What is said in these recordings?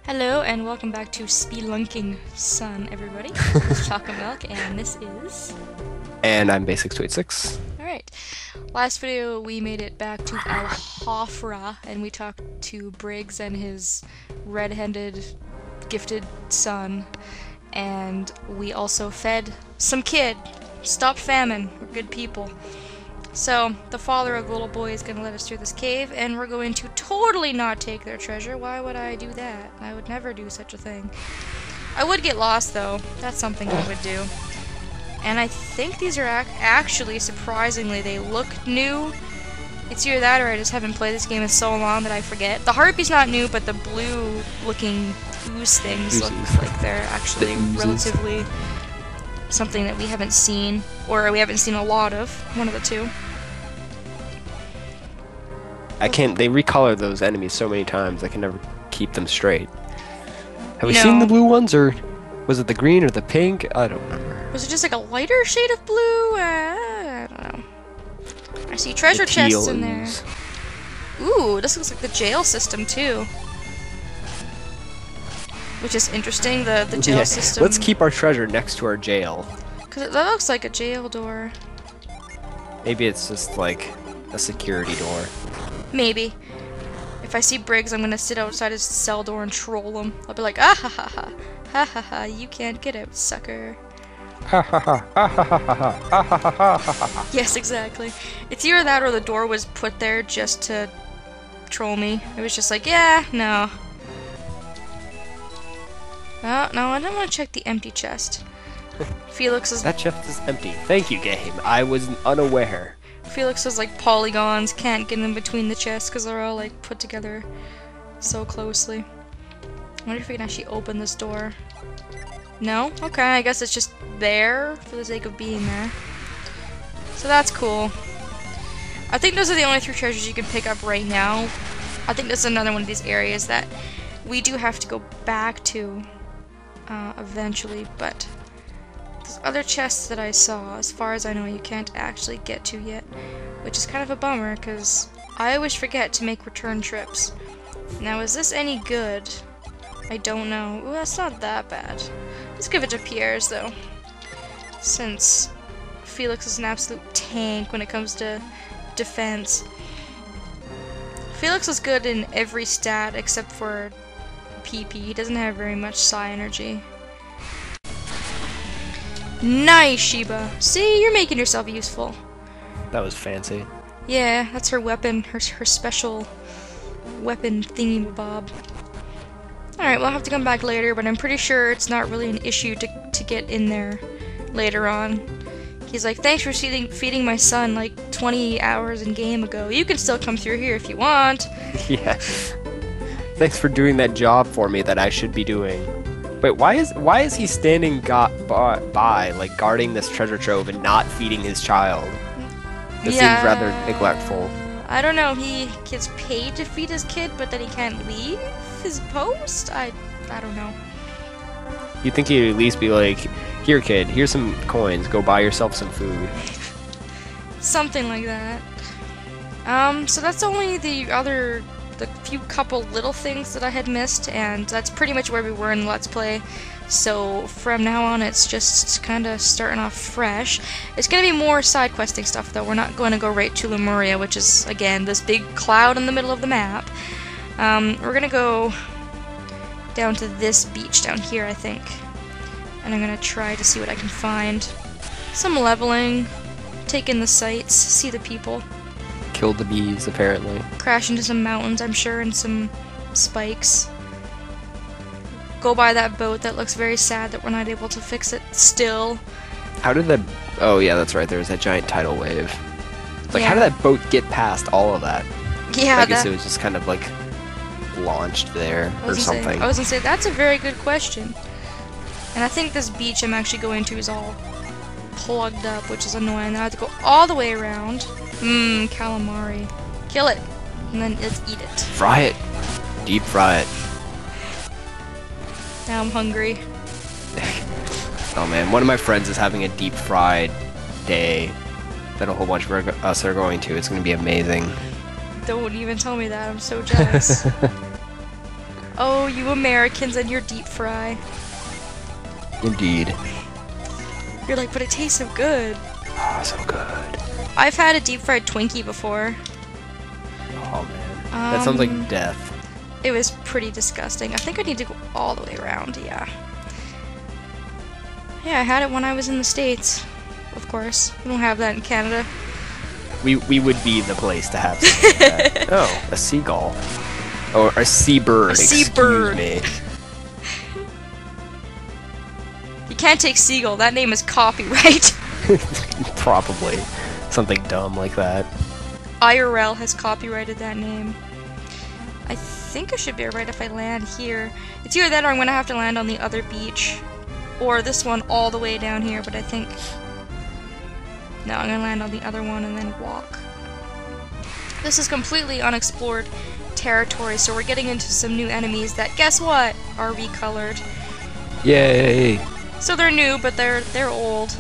Hello and welcome back to Spelunking Sun, everybody. This is Chocolate Milk and this is... And I'm Bass6286. Alright. Last video we made it back to Al-Hafra and we talked to Briggs and his red-handed gifted son. And we also fed some kid. Stop famine. We're good people. So, the father of the little boy is going to let us through this cave, and we're going to totally not take their treasure. Why would I do that? I would never do such a thing. I would get lost, though. That's something I would do. And I think these are actually, surprisingly, they look new. It's either that or I just haven't played this game in so long that I forget. The Harpy's not new, but the blue-looking ooze things look like they're actually relatively something that we haven't seen, or we haven't seen a lot of. One of the two. They recolor those enemies so many times, I can never keep them straight. Have we seen the blue ones, or was it the green or the pink? I don't remember. Was it just like a lighter shade of blue? I don't know. I see treasure chests in there. Ooh, this looks like the jail system too. Which is interesting, the jail system. Let's keep our treasure next to our jail. Because that looks like a jail door. Maybe it's just like a security door. Maybe. If I see Briggs, I'm gonna sit outside his cell door and troll him. I'll be like, ah ha ha ha, ha ha ha, you can't get out, sucker. Ha ha ha, ha ha ha ha, ha ha ha ha ha. Yes, exactly. It's either that or the door was put there just to troll me. It was just like, yeah, no. Oh, no, I don't want to check the empty chest. Felix is... That chest is empty. Thank you, game. I was unaware. Felix has like polygons, can't get in between the chests because they're all like put together so closely. I wonder if we can actually open this door. No? Okay, I guess it's just there for the sake of being there. So that's cool. I think those are the only three treasures you can pick up right now. I think this is another one of these areas that we do have to go back to eventually, but there's other chests that I saw, as far as I know, you can't actually get to yet, which is kind of a bummer, because I always forget to make return trips. Now, is this any good? I don't know. Ooh, that's not that bad. Let's give it to Pierre's, though, since Felix is an absolute tank when it comes to defense. Felix is good in every stat except for PP. He doesn't have very much psi energy. Nice, Sheba. See, you're making yourself useful. That was fancy. Yeah, that's her weapon, her special weapon thingy-bob. Alright, we'll have to come back later, but I'm pretty sure it's not really an issue to get in there later on. He's like, thanks for feeding my son like 20 hours in game ago. You can still come through here if you want. Yeah. Thanks for doing that job for me that I should be doing. Wait, why is he standing by, like, guarding this treasure trove and not feeding his child? This seems rather neglectful. I don't know, he gets paid to feed his kid, but then he can't leave his post? I don't know. You'd think he'd at least be like, here kid, here's some coins, go buy yourself some food. Something like that. So that's only the few couple little things that I had missed, and that's pretty much where we were in Let's Play. So from now on, it's just kind of starting off fresh. It's going to be more side questing stuff, though. We're not going to go right to Lemuria, which is, again, this big cloud in the middle of the map. We're going to go down to this beach down here, I think. And I'm going to try to see what I can find. Some leveling, take in the sights, see the people. Kill the bees, apparently. Crash into some mountains, I'm sure, and some spikes. Go by that boat that looks very sad that we're not able to fix it still. How did that... Oh, yeah, that's right. There was that giant tidal wave. Like, yeah. How did that boat get past all of that? Yeah, I guess it was just kind of, like, launched there or something. I was gonna say, that's a very good question. And I think this beach I'm actually going to is all plugged up, which is annoying. Now I have to go all the way around. Calamari. Kill it. And then let's eat it. Fry it. Deep fry it. Now I'm hungry. Oh man, one of my friends is having a deep fried day that a whole bunch of us are going to. It's going to be amazing. Don't even tell me that. I'm so jealous. Oh, you Americans and your deep fry. Indeed. You're like, but it tastes so good. Oh, so good. I've had a deep fried Twinkie before. Oh man, that sounds like death. It was pretty disgusting. I think I need to go all the way around, yeah. Yeah, I had it when I was in the States. Of course. We don't have that in Canada. We would be the place to have something like that. Oh, a seagull. Or a seabird, seabird. Excuse me. You can't take seagull, that name is copyright. Probably. Something dumb like that. IRL has copyrighted that name. I think I should be alright if I land here. It's either that or I'm gonna have to land on the other beach. Or this one all the way down here, but I think... No, I'm gonna land on the other one and then walk. This is completely unexplored territory, so we're getting into some new enemies that, guess what, are recolored. Yay! So they're new, but they're old.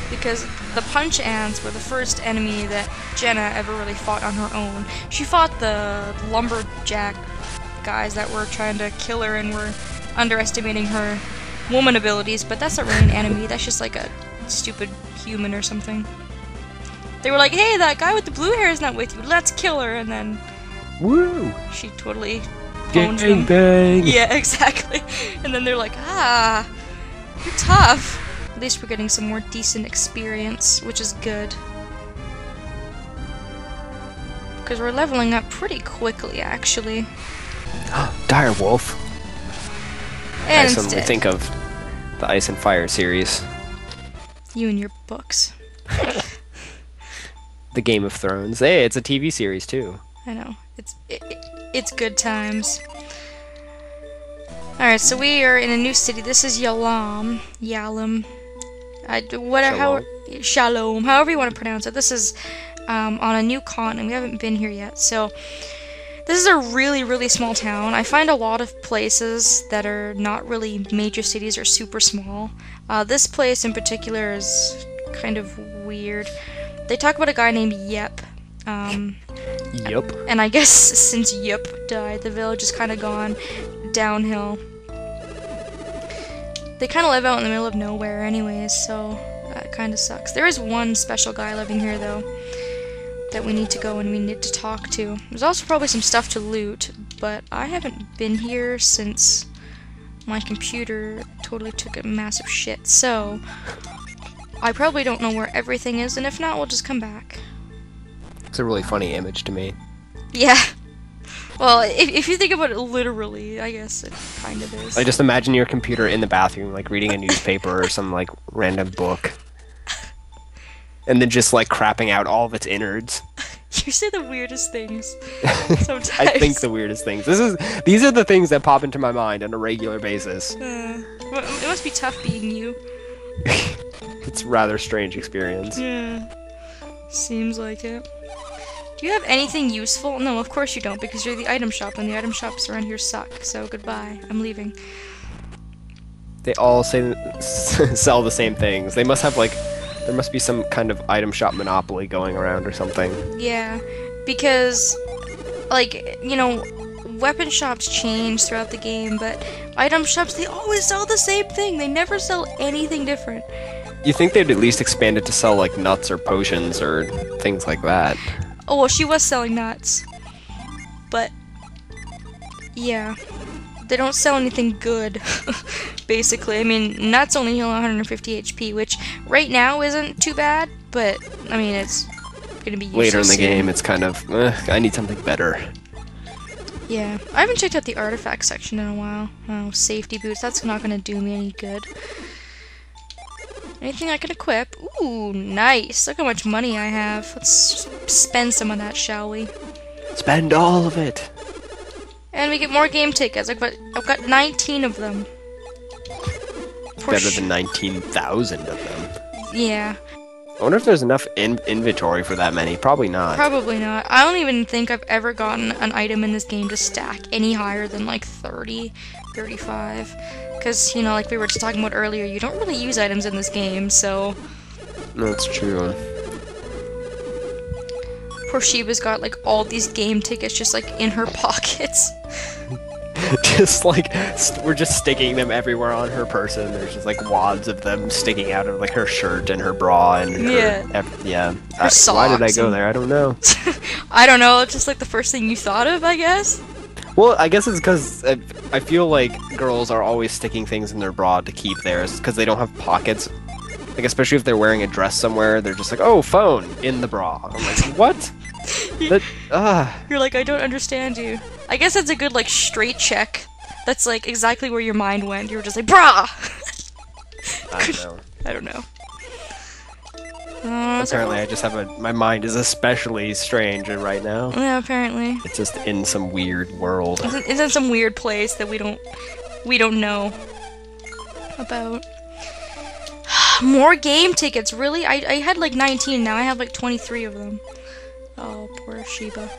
Because the punch ants were the first enemy that Jenna ever really fought on her own. She fought the lumberjack guys that were trying to kill her and were underestimating her woman abilities, but that's not really an enemy, that's just like a stupid human or something. They were like, hey, that guy with the blue hair is not with you, let's kill her, and then... Woo! She totally pwned them. Bang! Yeah, exactly. And then they're like, ah, you're tough. At least we're getting some more decent experience, which is good. Because we're leveling up pretty quickly, actually. Dire Wolf. And I suddenly think of the Ice and Fire series. You and your books. The Game of Thrones. Hey, it's a TV series too. I know. It's good times. Alright, so we are in a new city. This is Yallam. Yallam. Shalom. However you want to pronounce it. This is on a new continent. We haven't been here yet, so this is a really, really small town. I find a lot of places that are not really major cities or super small. This place in particular is kind of weird. They talk about a guy named Yep. Yep. And I guess since Yep died, the village has kind of gone downhill. They kind of live out in the middle of nowhere anyways, so that kind of sucks. There is one special guy living here, though, that we need to go and we need to talk to. There's also probably some stuff to loot, but I haven't been here since my computer totally took a massive shit, so I probably don't know where everything is, and if not, we'll just come back. It's a really funny image to me. Yeah. Well, if you think about it literally, I guess it kind of is. I just imagine your computer in the bathroom, like reading a newspaper or some like random book. And then just like crapping out all of its innards. You say the weirdest things sometimes. I think the weirdest things. These are the things that pop into my mind on a regular basis. It must be tough being you. It's a rather strange experience. Yeah. Seems like it. Do you have anything useful? No, of course you don't, because you're the item shop, and the item shops around here suck, so goodbye. I'm leaving. They all sell the same things. They must have, like, there must be some kind of item shop monopoly going around or something. Yeah, because, like, you know, weapon shops change throughout the game, but item shops, they always sell the same thing. They never sell anything different. You think they'd at least expand it to sell, like, nuts or potions or things like that. Oh, well, she was selling nuts. But, yeah. They don't sell anything good, basically. I mean, nuts only heal 150 HP, which right now isn't too bad, but, I mean, it's gonna be useful later in the soon. game, it's kind of, I need something better. Yeah. I haven't checked out the artifact section in a while. Oh, safety boots, that's not gonna do me any good. Anything I can equip? Ooh, nice. Look how much money I have. Let's spend some of that, shall we? Spend all of it. And we get more game tickets. I've got 19 of them. Better than 19,000 of them. Yeah. I wonder if there's enough inventory for that many. Probably not. Probably not. I don't even think I've ever gotten an item in this game to stack any higher than like 30, 35. Because, you know, like we were just talking about earlier, you don't really use items in this game, so... That's true. Poor Sheba's got, like, all these game tickets just, like, in her pockets. just like we're just sticking them everywhere on her person. There's just like wads of them sticking out of like her shirt and her bra and Her why did I go socks there? I don't know. I don't know, it's just like the first thing you thought of, I guess. Well, I guess it's because I feel like girls are always sticking things in their bra to keep theirs because they don't have pockets. Like, especially if they're wearing a dress somewhere, they're just like, oh, phone in the bra. I'm like, what? You're like, I don't understand you. I guess that's a good, like, straight check. That's, like, exactly where your mind went. You were just like, brah! I don't know. Apparently I just have my mind is especially strange right now. Yeah, apparently. It's just in some weird world. It's in some weird place that we don't know about. More game tickets, really? I had like 19, now I have like 23 of them. Oh, poor Sheba.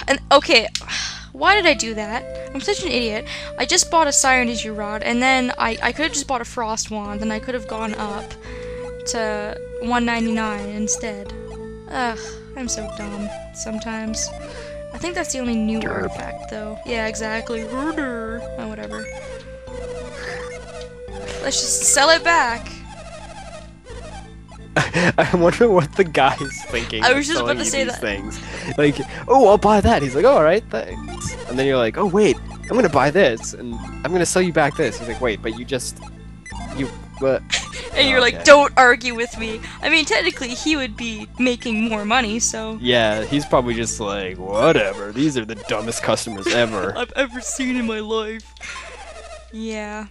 And, okay, why did I do that? I'm such an idiot. I just bought a Sirenage rod, and then I could have just bought a Frost Wand, and I could have gone up to $199 instead. Ugh, I'm so dumb sometimes. I think that's the only new artifact, though. Yeah, exactly. Oh, whatever. Let's just sell it back. I wonder what the guy is thinking. I was just about to say that. Things. Like, oh, I'll buy that. He's like, oh, alright, thanks. And then you're like, oh, wait, I'm gonna buy this, and I'm gonna sell you back this. He's like, wait, but what? And you're like, don't argue with me. I mean, technically, he would be making more money, so... Yeah, he's probably just like, whatever, these are the dumbest customers ever. I've ever seen in my life. Yeah.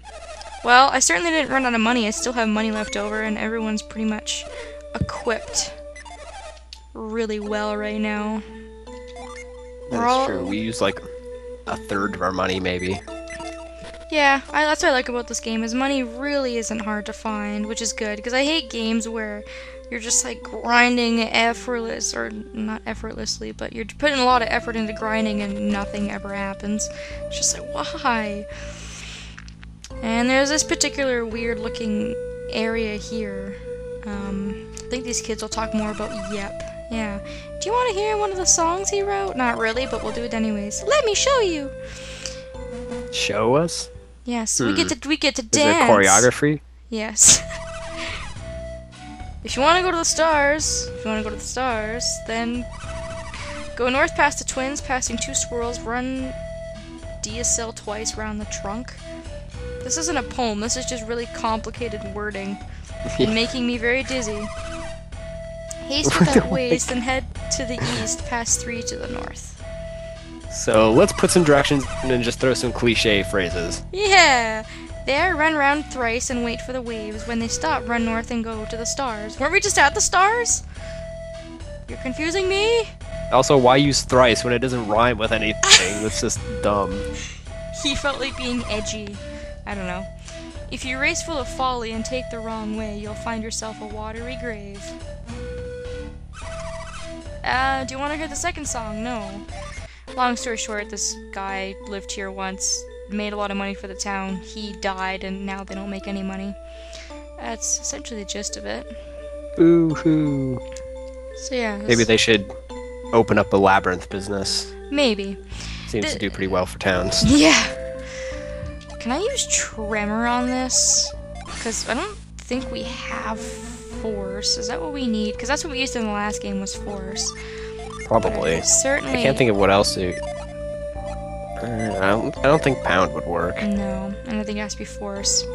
Well, I certainly didn't run out of money. I still have money left over, and everyone's pretty much equipped really well right now. That's true. We use like a third of our money, maybe. Yeah, that's what I like about this game, is money really isn't hard to find, which is good, because I hate games where you're just like grinding or not effortlessly, but you're putting a lot of effort into grinding and nothing ever happens. It's just like, why? And there's this particular weird looking area here. I think these kids will talk more about Yep. Yeah. Do you want to hear one of the songs he wrote? Not really, but we'll do it anyways. Let me show you! Show us? Yes, we get to dance. Is there choreography? Yes. If you want to go to the stars, then go north past the twins, passing 2 squirrels, run DSL twice around the trunk. This isn't a poem, this is just really complicated wording, and making me very dizzy. Haste without waste, then head to the east, past 3 to the north. So, let's put some directions and then just throw some cliche phrases. Yeah! There, run round thrice and wait for the waves. When they stop, run north and go to the stars. Weren't we just at the stars? You're confusing me? Also, why use thrice when it doesn't rhyme with anything? That's just dumb. He felt like being edgy. I don't know. If you race full of folly and take the wrong way, you'll find yourself a watery grave. Do you want to hear the second song? No. Long story short, this guy lived here once, made a lot of money for the town, he died, and now they don't make any money. That's essentially the gist of it. Boo-hoo. So yeah. Maybe they should open up a labyrinth business. Maybe. Seems to do pretty well for towns. Yeah. Can I use Tremor on this? Because I don't think we have Force. Is that what we need? Because that's what we used in the last game, was Force. Probably. Certainly. I can't think of what else to... I don't think Pound would work. No, I don't think it has to be Force.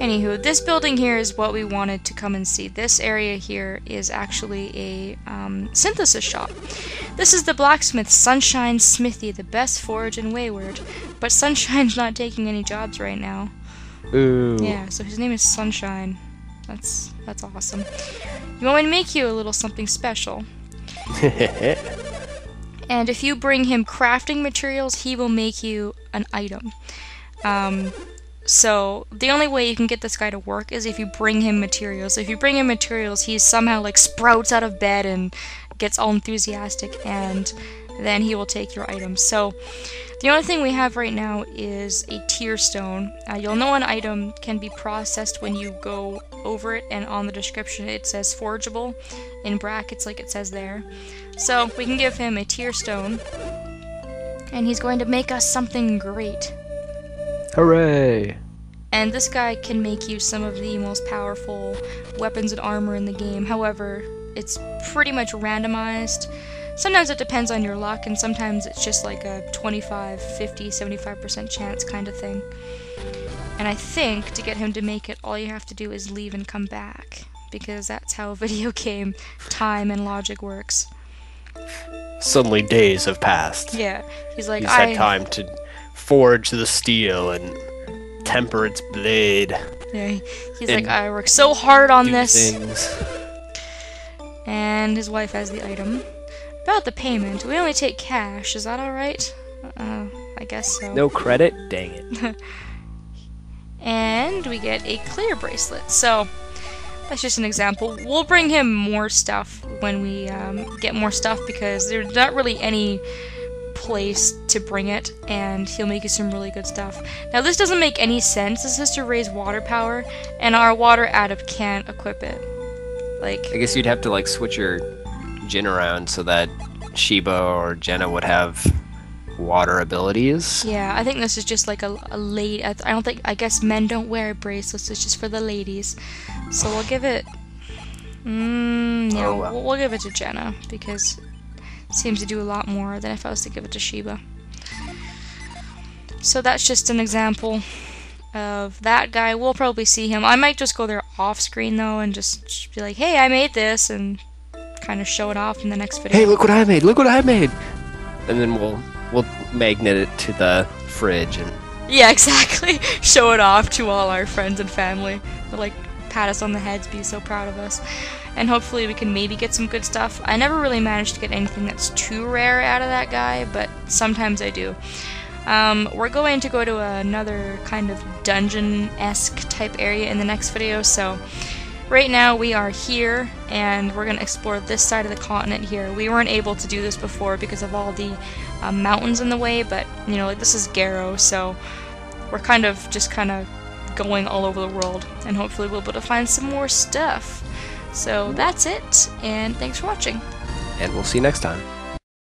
Anywho, this building here is what we wanted to come and see. This area here is actually a synthesis shop. This is the blacksmith Sunshine Smithy, the best forge in Wayward. But Sunshine's not taking any jobs right now. Ooh. Yeah, so his name is Sunshine. That's awesome. You want me to make you a little something special? And if you bring him crafting materials, he will make you an item. So the only way you can get this guy to work is if you bring him materials. If you bring him materials, he somehow like sprouts out of bed and gets all enthusiastic, and then he will take your items. So the only thing we have right now is a tier stone. You'll know an item can be processed when you go over it, and on the description it says forgeable in brackets like it says there. So we can give him a tier stone, And he's going to make us something great. Hooray! And this guy can make you some of the most powerful weapons and armor in the game. However, it's pretty much randomized. Sometimes it depends on your luck, and sometimes it's just like a 25, 50, 75% chance kind of thing. And I think to get him to make it, all you have to do is leave and come back, because that's how video game time and logic works. Suddenly days have passed. Yeah, he's like, He's had time to forge the steel and temper its blade. Yeah, he's like, I worked so hard on this. Things. And his wife has the item. About the payment, we only take cash. Is that alright? I guess so. No credit? Dang it. And we get a clear bracelet. So, that's just an example. We'll bring him more stuff when we get more stuff, because there's not really any place to bring it, and he'll make you some really good stuff. Now, this doesn't make any sense. This is to raise water power, and our water adept can't equip it. Like, I guess you'd have to like switch your Jin around so that Sheba or Jenna would have water abilities. yeah, I think this is just like a lady. I guess men don't wear bracelets. It's just for the ladies. So we'll give it. No, we'll give it to Jenna, because it seems to do a lot more than if I was to give it to Sheba. So that's just an example of that guy. We'll probably see him. I might just go there off screen though and just be like, hey, I made this, and kind of show it off in the next video. Hey, look what I made! Look what I made! And then we'll magnet it to the fridge and. Yeah, exactly. Show it off to all our friends and family. They'll like pat us on the heads, be so proud of us. And hopefully we can maybe get some good stuff. I never really managed to get anything that's too rare out of that guy, but sometimes I do. We're going to go to another kind of dungeon-esque type area in the next video, so right now we are here, and we're going to explore this side of the continent here. We weren't able to do this before because of all the mountains in the way, but, you know, like, this is Garrow, so we're kind of going all over the world, and hopefully we'll be able to find some more stuff. So that's it, and thanks for watching. And we'll see you next time.